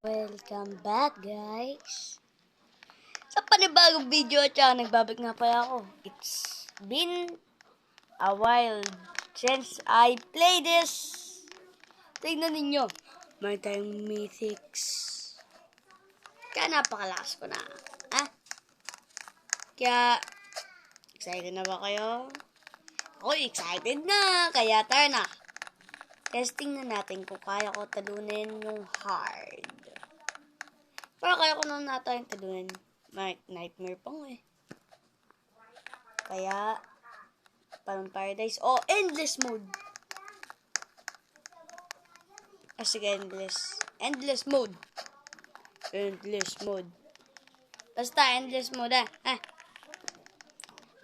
Welcome back, guys, sa panibagong video at nagbabalik nga pala ako. It's been a while since I played this. Tignan ninyo, may tayong mythics. Kaya napakalakas ko na. Kaya, excited na ba kayo? Ako excited na, kaya tara na. Testing na natin kung kaya ko talunin yung hard. Pero kaya ko na tayong talunin. Nightmare pa nga eh. Kaya, parang paradise. Oh, endless mode. Sige, endless. Endless mode. Endless mode. Basta, endless mode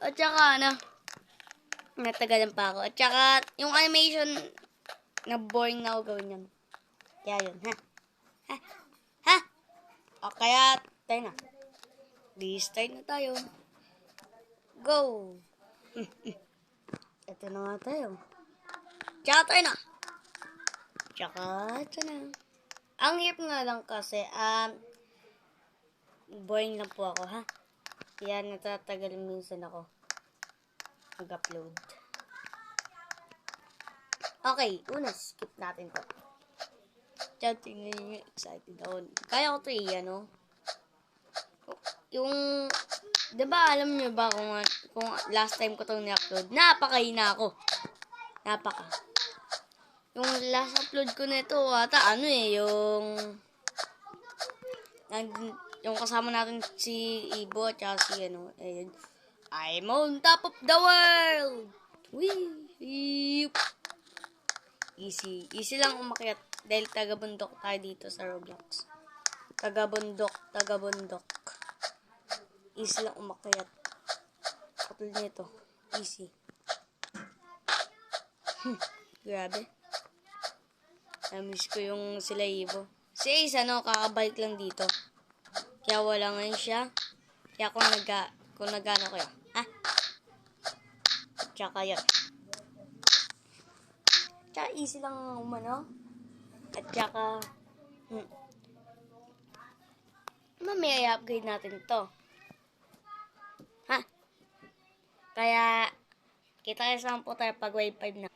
At saka, natagalan pa ako. At saka, yung animation, na boring na ako gawin yan. Kaya yun, O kaya, tayo na. Restart na tayo. Go! Ito na nga tayo. Tsaka tayo na. Tsaka, ito na. Ang hirap nga lang kasi, boring lang po ako, Kaya natatagal minsan ako mag-upload. Okay, una, skip natin to. Diyan, tingnan nyo, excited ako. Kaya ko to yung, diba alam nyo ba kung last time ko itong ni-upload, napakahina ako. Yung last upload ko na ito, yung kasama natin si Ibo at si I'm on top of the world! Wee! Easy lang umakyat dahil taga-bundok tayo dito sa Roblox. Taga-bundok. Easy lang umakyat. Katulad nito. Easy. Grabe. Namiss ko yung sila Ivo. Si Ace, kakabalik lang dito. Kaya wala ngayon siya. Kaya kung nagano kayo. Tsaka yun. Tsaka easy lang umano. At tsaka, mamaya i-upgrade natin ito. Kaya, kita kayo saan po tayo pag wave 5 na.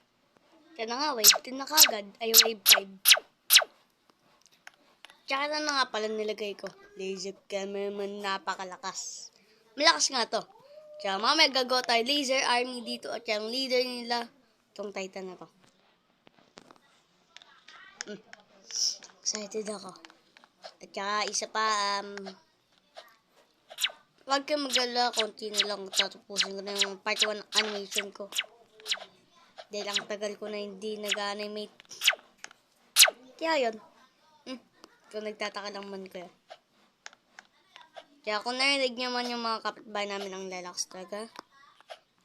Kaya na nga, wave 10 na kagad. Ay, wave 5. Tsaka na nga pala nilagay ko. Laser cameraman, napakalakas. Malakas nga to. Tsaka mamaya gagawa tayo laser army dito. At yung leader nila, itong Titan na to. Excited ako. At saka isa pa, wag kang mag-alala, konti na lang tatapusin ko na yung part 1 animation ko. Dahil ang tagal ko na hindi nag-animate. Kaya yun. Kung nagtataka lang man kayo. Kaya kung narinig niyo man yung mga kapitbahay namin ang lalakas talaga,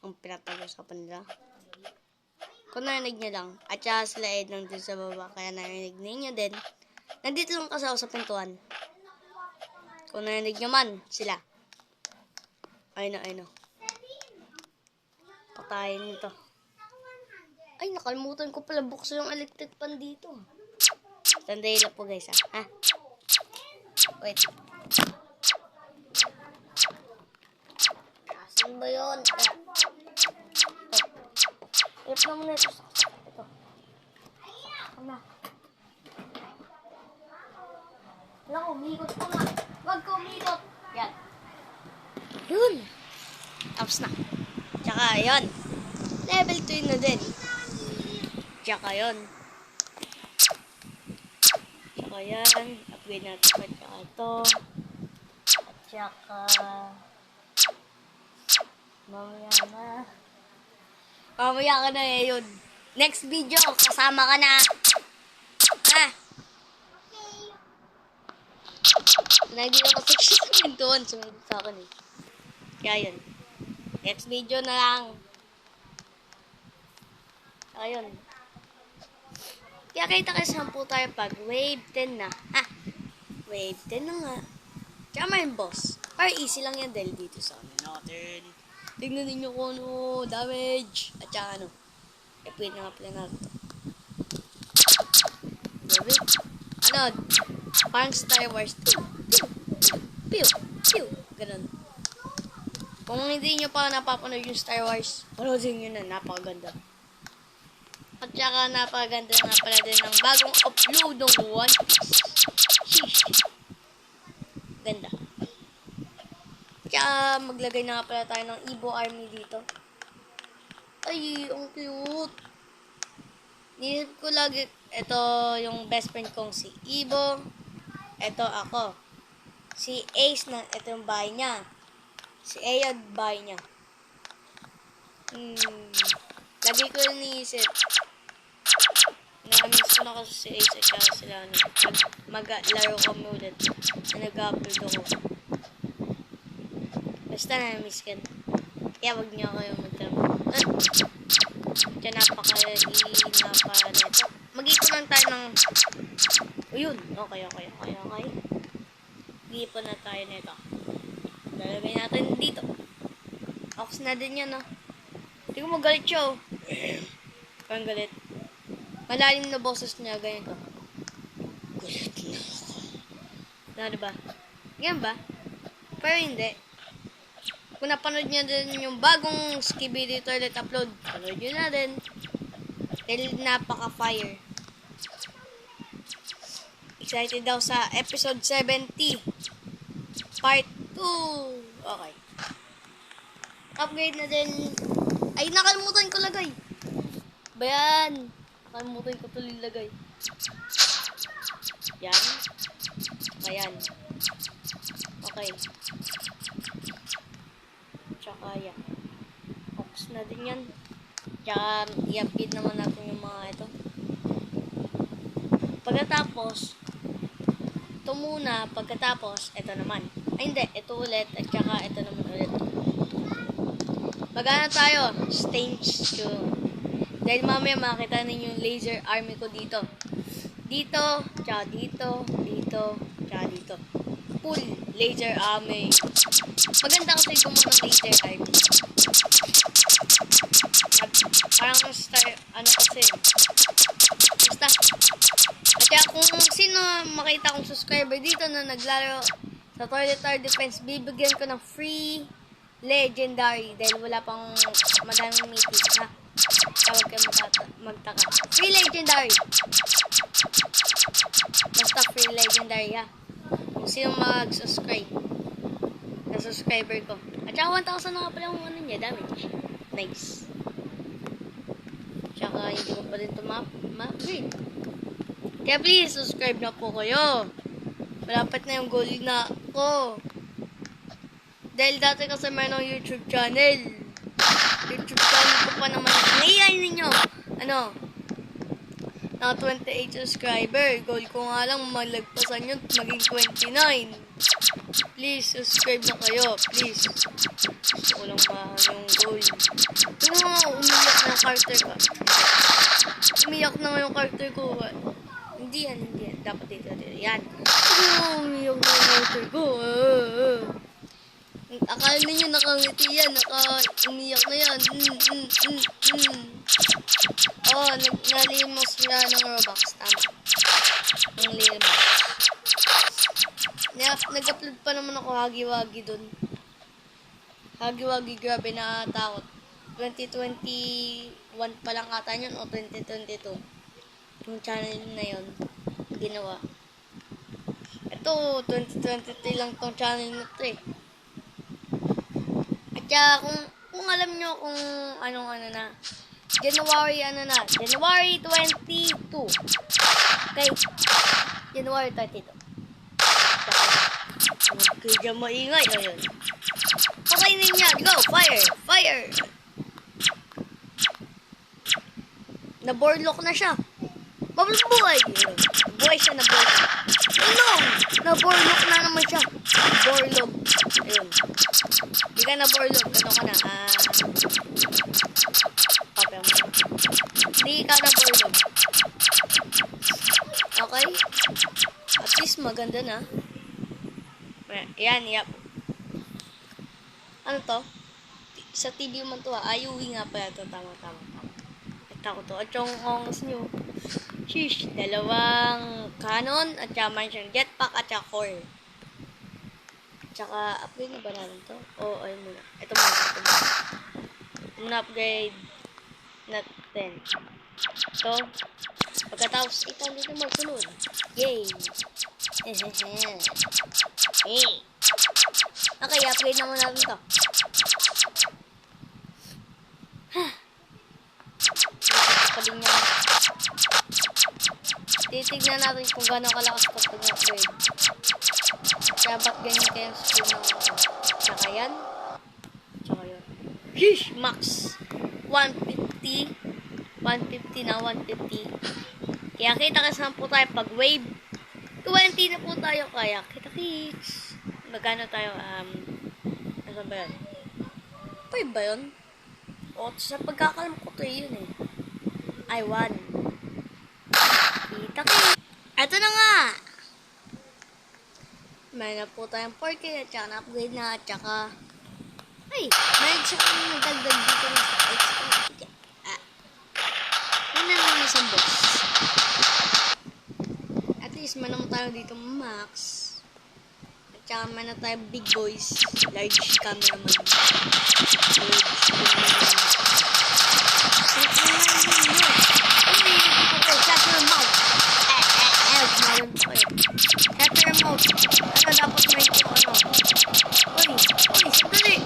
ang pinatag-usapan nila. Kung narinig niyo lang. At saka sila nandun sa baba, kaya narinig ninyo din. Nandito lang kasi ako sa pintuan. Kung narinig nyo man, sila. Ayun. Patayin nito. Ay, nakalimutan ko pala buksan yung electric pan dito. Sandali lang po guys, Wait. Asan ba yun? Ito na muna ito. Ano? Wala ko, umikot ko nga. Wag ko umikot. Yan. Yun. Tapos na. Tsaka, yun. Level 2 na din. Tsaka, yun. Tsaka, yan. Upgrade natin pa. Tsaka, ito. At tsaka, mamaya ka na yun. Next video, kasama ka na. Lagi ako sa pintuan. Sumunod sa akin Kaya yun. Next video na lang. Ayun. Kaya kita kasi po tayo pag wave 10 na. Wave 10 na nga. Tsaka may boss. Pero easy lang yan dahil dito sa amin natin. Tignan ninyo kung damage. At saka pwede na nga pala natin ito. Grabe. Parang Star Wars. Pew! Pew! Ganun. Kung hindi nyo pa napapanood yung Star Wars, panoodin nyo na. Napakaganda. At saka napakaganda nga pala din ng bagong upload ng One Piece. Sheesh. Ganda. Kaya maglagay na nga pala tayo ng Evo Army dito. Ay, ang cute. Nisip ko lagi, ito yung best friend kong si Evo. Ito ako. Si Ace na, ito yung bahay niya. Si Ayod, bahay niya. Lagi ko iniisip. Na-miss ko na kasi si Ace at saka sila mag-laro kami ulit. Nag-upload ako. Basta na-miss ka na. Kaya wag niyo kayo magkamit. Kaya napaka-neto. Mag-ipon lang tayo ng... Uyun. Okay. Mag-ipon na tayo nito. Lalagay natin dito. Ox na din yan, no? Hindi ko magalit siya, oh. Parang galit. Malalim na boses niya, ganito. Galit na ako. Diba? Ganyan ba? Pero hindi. Kung napanood niya din yung bagong Skibidi Toilet upload, panood nyo na din. Dahil napaka-fire. Excited daw sa episode 70. Part 2. Okay. Upgrade na din. Ay, nakalimutan ko lagay. Bayan. Nakalimutan ko tuloy lagay. Yan. Ayan. Okay. Tsaka yan. Ox na din yan. Tsaka i-upgrade naman natin yung mga ito. Pagkatapos, ito muna. Pagkatapos, ito naman. Ay, hindi. Ito ulit. At tsaka ito naman ulit. Magana tayo. Stage 2. Dahil mamaya makita ninyo yung laser army ko dito. Dito, tsaka dito, dito, tsaka dito. Full laser army. Maganda kasi gumawa ng laser army. Parang star, ano kasi. Basta. At kaya kung sino makita kong subscriber dito na naglalaro sa Toilet Tower Defense, bibigyan ko ng free legendary dahil wala pang madaming meeting, ha? Tawag kayo magtaka. Free legendary. Basta free legendary, ha? Kung sino mag-subscribe na subscriber ko. At saka 1,000 na nga pala yung ano niya, damage. Nice. Tsaka hindi ko pa rin ito ma-upgrade. Kaya please, subscribe na po kayo. Malapit na yung goal na ako. Dahil dati kasi mayroong YouTube channel. YouTube channel ko pa naman. Ngayon ninyo. Ano? Na 28 subscriber. Goal ko nga lang malagpasan yun. Maging 29. Please, subscribe na kayo. Please. Gusto ko lang yung goal. Yung mga umiyak na yung character ko. Umiyak na yung character ko. Hindi yan. Dapat dito. Yan. Umiyak na yung character ko. Akala ninyo nakangiti yan, umiyak na yan. Oh, nalimos sila ng Robux. Tama. Ang limos. Nag-upload pa naman ako hagi-wagi dun. Hagi-wagi, grabe, nakatakot. 2021 pa lang ata yun o 2022. Yung channel na yun, ginawa. Ito, 2023 lang tong channel na ito eh. Kaya kung alam nyo kung anong na, January 22. Okay, January 22. Kaya maingay, ayun. Okay ninyo, go, fire. Naborlock na siya. Buhay siya, naborlock na naman siya. Borlog. Ayun. Hindi ka naborlog. Ano ka na? Papel mo. Hindi ka naborlog. Okay? At least maganda na. Ayan, yap. Ano to? Sa TV man to, ayuwi nga pala to. Tama. Ito ko to. At yung ongas nyo. Sheesh, dalawang cannon at saka man siyang jetpack at saka core. Tsaka, upgrade na ba natin to? Oo, ayun muna. Ito muna upgrade natin. Ito. Pagkatapos, ito dito magsunod. Yay! Hey! Okay, upgrade na muna natin to. Titignan natin kung gano'ng kalakas kapag upgrade. Kaya ba't ganyan kayang speed ng tsaka yan? Tsaka yun. Sheesh! Max! 150. 150 na 150. Kaya kita kasahan po tayo pag wave. 20 na po tayo kaya kita kicks. Magkano tayo? Ano ba yun? 5 ba yun? O, sa pagkakalam ko to yun eh. I won. Kita kicks. Eto na nga! May na po tayong 4K at saka na-upgrade na at saka ay, may saka nagdagdag dito na sa XP. Ano naman sa boss? At least man naman tayo dito max. At saka man na tayo big boys. Large cameraman. Shutter mode. Ano dapat may ito? Ano? Uy, sandali.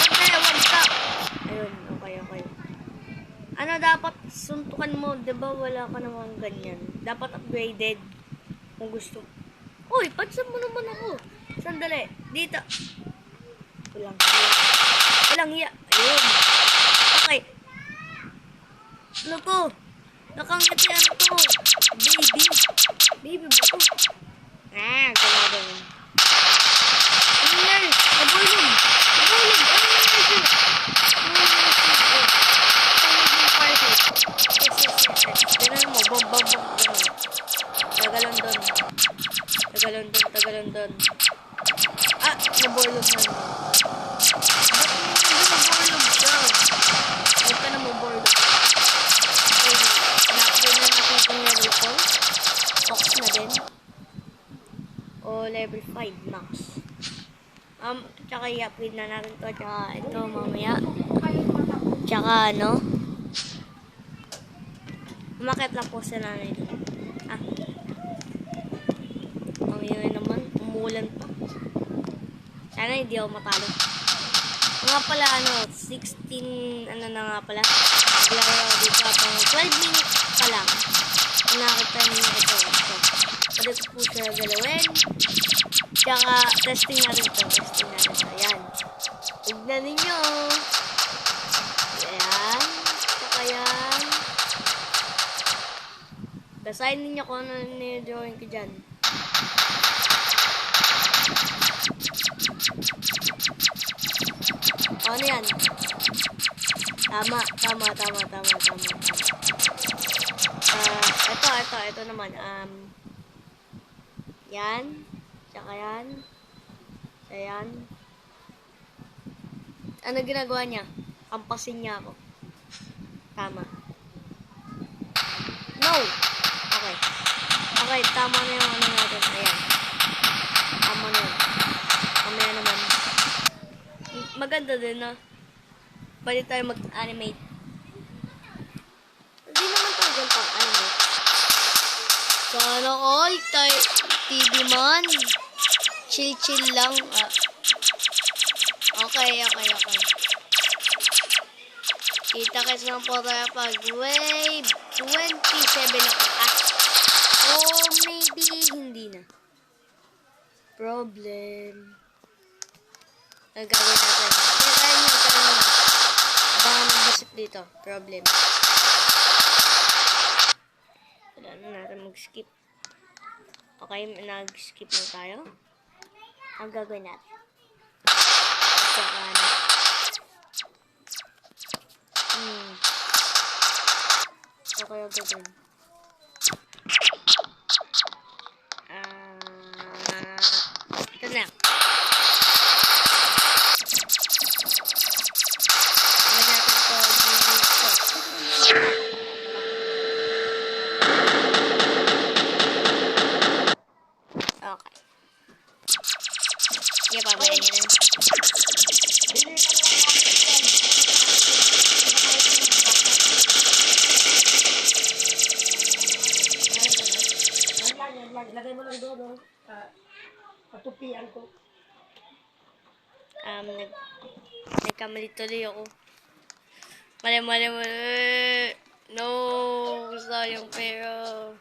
Sandali, one stop. Ayun, okay. Ano dapat suntukan mo? Diba wala ka naman ganyan? Dapat upgraded. Kung gusto. Uy, pansan mo naman ako. Sandali, dito. Walang hiya. Ayun. Okay. Ano to? Nakangiti ano to? Baby ba to? Galaga yun. Ano yan? Nabulog! Ano yan siya? Ganun mo, bom. Tagalon doon. Nabulog na. Nabulog ka. Huwag ka na mabulog. Na-upgrade na natin itong level 4. Fox na din. O level 5 max. Tsaka i-upgrade na natin to. Tsaka ito mamaya. Tsaka ano. Umakit lang po sa nanay ito. Ang yun naman. Umulan pa. Sana hindi ako matalo. Nga pala 16 ano na nga pala. Naglaro dito pang 12 minutes pa lang. Nakita niyo ito. Pwede ko po siya galawin. Tsaka testing natin ito. Ayan. Tignan ninyo. Ayan. Tsaka yan. Basahin ninyo kung ano nyo-drawing ko dyan. Ano yan? Tama. Ito naman. Yan. Tsaka yan. Ayan. Ano ginagawa niya? Kampasin niya ako. Tama. No! Okay, tama na yung ano natin. Ayan. Tama na yun. Mamaya naman. Maganda din na. Pwede tayo mag-animate. Hindi naman tayo pang-animate. Sana all TV man. Chill lang. Okay. Kita kasi lang po tayo pag wave 27 ako. Oh, maybe hindi na. Problem. Nagagawin natin. Kaya nyo. Baka mag-isip dito. Problem. Kailangan na natin mag-skip. Okay, nag-skip na tayo. Ang gagawin natin. Saka na. Okay, ang gagawin. Ito na. Sige, pabayan niyo na. Ilagay mo lang doon, patupian ko. Nagkamali tuloy ako. Mali. No, sayang pera.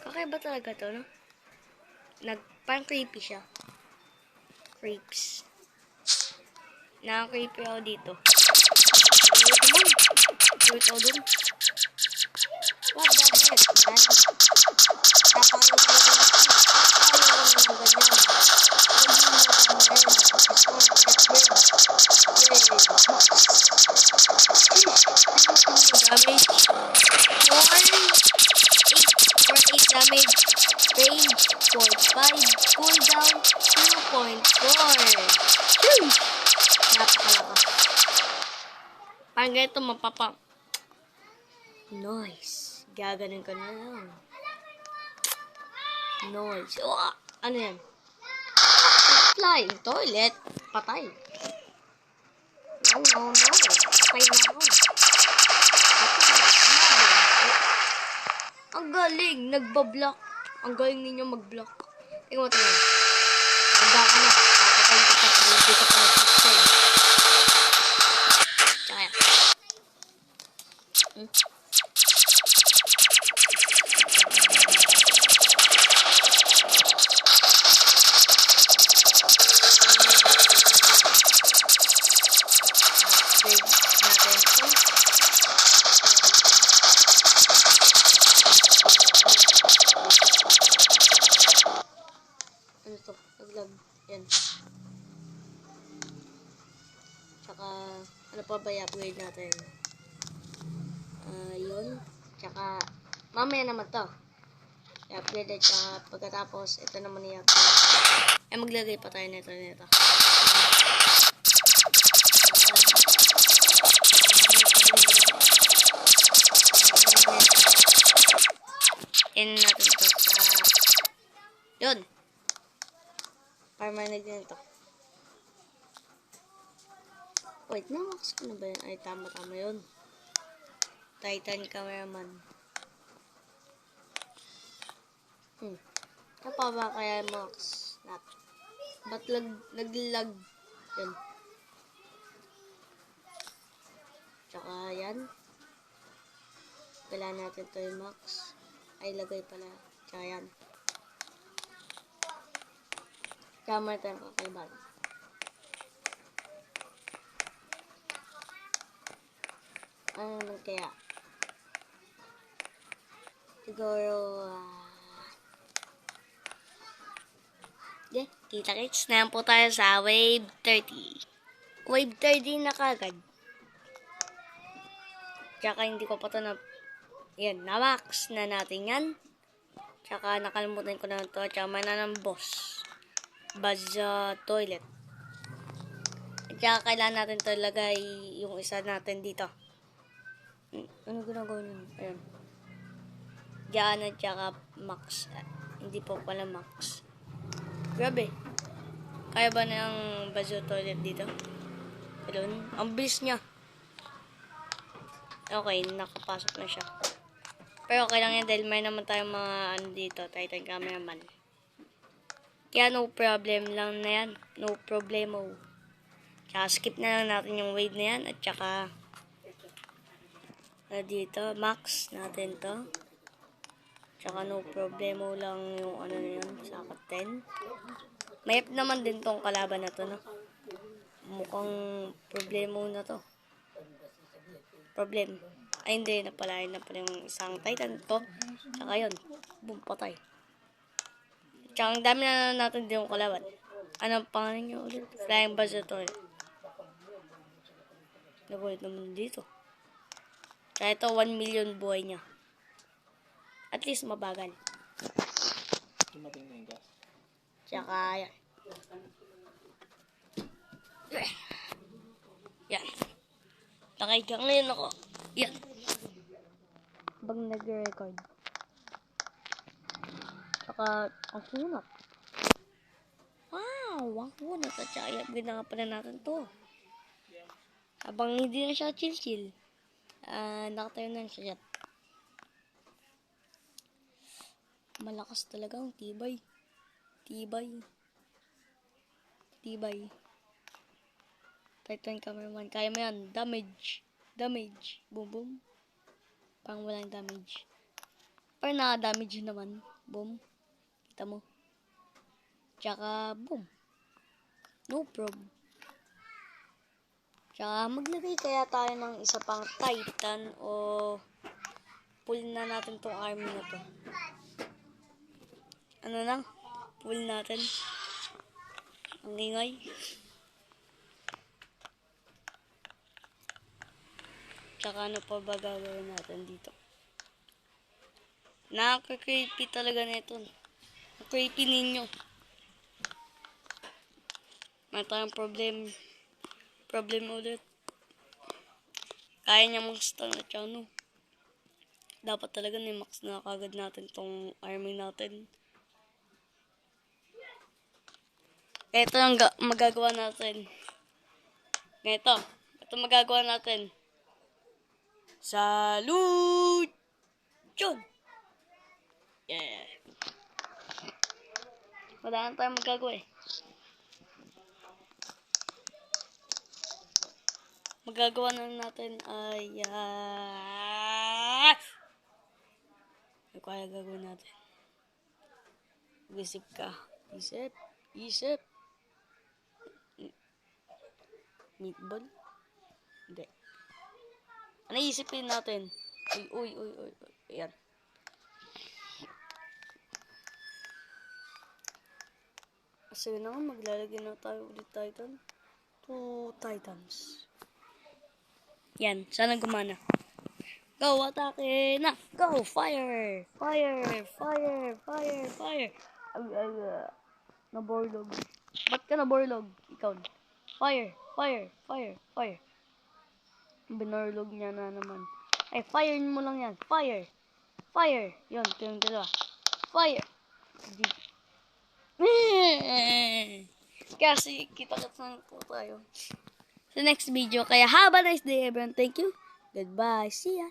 Kakaiba talaga to, no? Parang creepy siya. Creeps. Nakaka-creepy ako dito. Wait ako dun. What the heck, man? Damage, range 4.5, cooldown 2.4. Napakalakas. Parang ganito mapapang. Nice. Gaganin ka na lang. Nice. Oh, ano yan? Flying toilet. Patay. No. Patay na ako. Ang galing. Nagbablock. Ang galing ninyo mag-block. Tingnan mo. Handa ka na. Papatayin ka pa. Hindi ka pa nag-subscribe. Kaya. Ano to? Naglag. Yan. Tsaka, ano pa ba i-upgrade natin? Yun. Tsaka, mamaya naman to. I-upgrade at tsaka pagkatapos, ito naman i-upgrade. Maglagay pa tayo nito. Natin to sa yun. Para marinig din ito. Wait, namakas ko na ba yun? Ay, tama yun. Titan cameraman. Ano pa ba kaya max? Ba't naglag? Yun. Tsaka yan. Kailangan natin ito yung max. Ay, lagay pala. Tsaka yan. Tama tayo kakaiban. Ano naman kaya? Siguro, kita-kits na po tayo sa wave 30. Wave 30 na kagad. Tsaka hindi ko pa ito na yan, na-max na natin yan. Tsaka nakalimutan ko na ito. Tsaka may na ng boss. Baza toilet. At tsaka kailangan natin ito lagay yung isa natin dito. Ano ginagawa nyo? Ayan. Diyan at tsaka max. Hindi po pala max. Grabe. Kaya ba na yung baza toilet dito? Ayun. Ang bilis niya. Okay, nakapasok na siya. Pero okay lang yan dahil may naman tayong mga ano dito, Titan cameraman. Kaya no problem lang na yan. No problemo. Tsaka skip na lang natin yung wave na yan. At tsaka dito, max natin to. Tsaka no problemo lang yung ano na yan, sa 10. Mayap naman din tong kalaban na to, no? Mukhang problemo na to. Problem. Ay, hindi. Napalain na pala yung isang Titan to. Tsaka yun. Boom, patay. Tsaka ang dami na natin din yung kalaban. Anong pangalan nyo ulit? Flying Baza Toilet. Nagulit naman dito. Kaya ito, 1 million buhay niya. At least mabagal. Tsaka, yan. Yan. Nakikita ngayon ako. Yan. Bang nag-record. Tsaka, ang sunat. Wow, natatsa. I-upgrade na nga pala natin to. Habang hindi na siya chill-chill. Nakatayo na siya. Malakas talaga ang tibay. Tibay. Titan cameraman. Kaya mo yan. Damage. Boom, boom. Pang walang damage. Pero naka-damage naman. Boom. Kita mo. Tsaka, boom. No problem. Tsaka, maglagay kaya tayo ng isa pang Titan o pull na natin tong army na to. Ano lang? Pull natin. Ang ingay. Tsaka ano pa ba gagawin natin dito? Nakaka-creepy talaga nito. Creepy ninyo. May tayong problem ulit. Kaya niya mag-stun at ano. Dapat talaga ni-max na kagad natin tong army natin. Ito ang magagawa natin. Ito magagawa natin. Salute! John! Yeah. Wala na tayong magagawa eh. Magagawa na natin ay ano kaya gagawin natin? Isip ka. Isip. Meatball? Hindi. Ano isipin natin? Uy. Ayan. Kasi na nga, maglalagay na tayo ulit Titan. 2 Titans. Yan, sana gumana. Go, atake na! Go, fire! Naborlog. Ba't ka naborlog? Ikaw. Fire! Binorlog niya na naman. Ay, fire mo lang yan. Fire! Yun, ito yung dalawa. Fire! Kasi kita-kits na po tayo sa next video. Kaya have a nice day everyone. Thank you. Goodbye. See ya.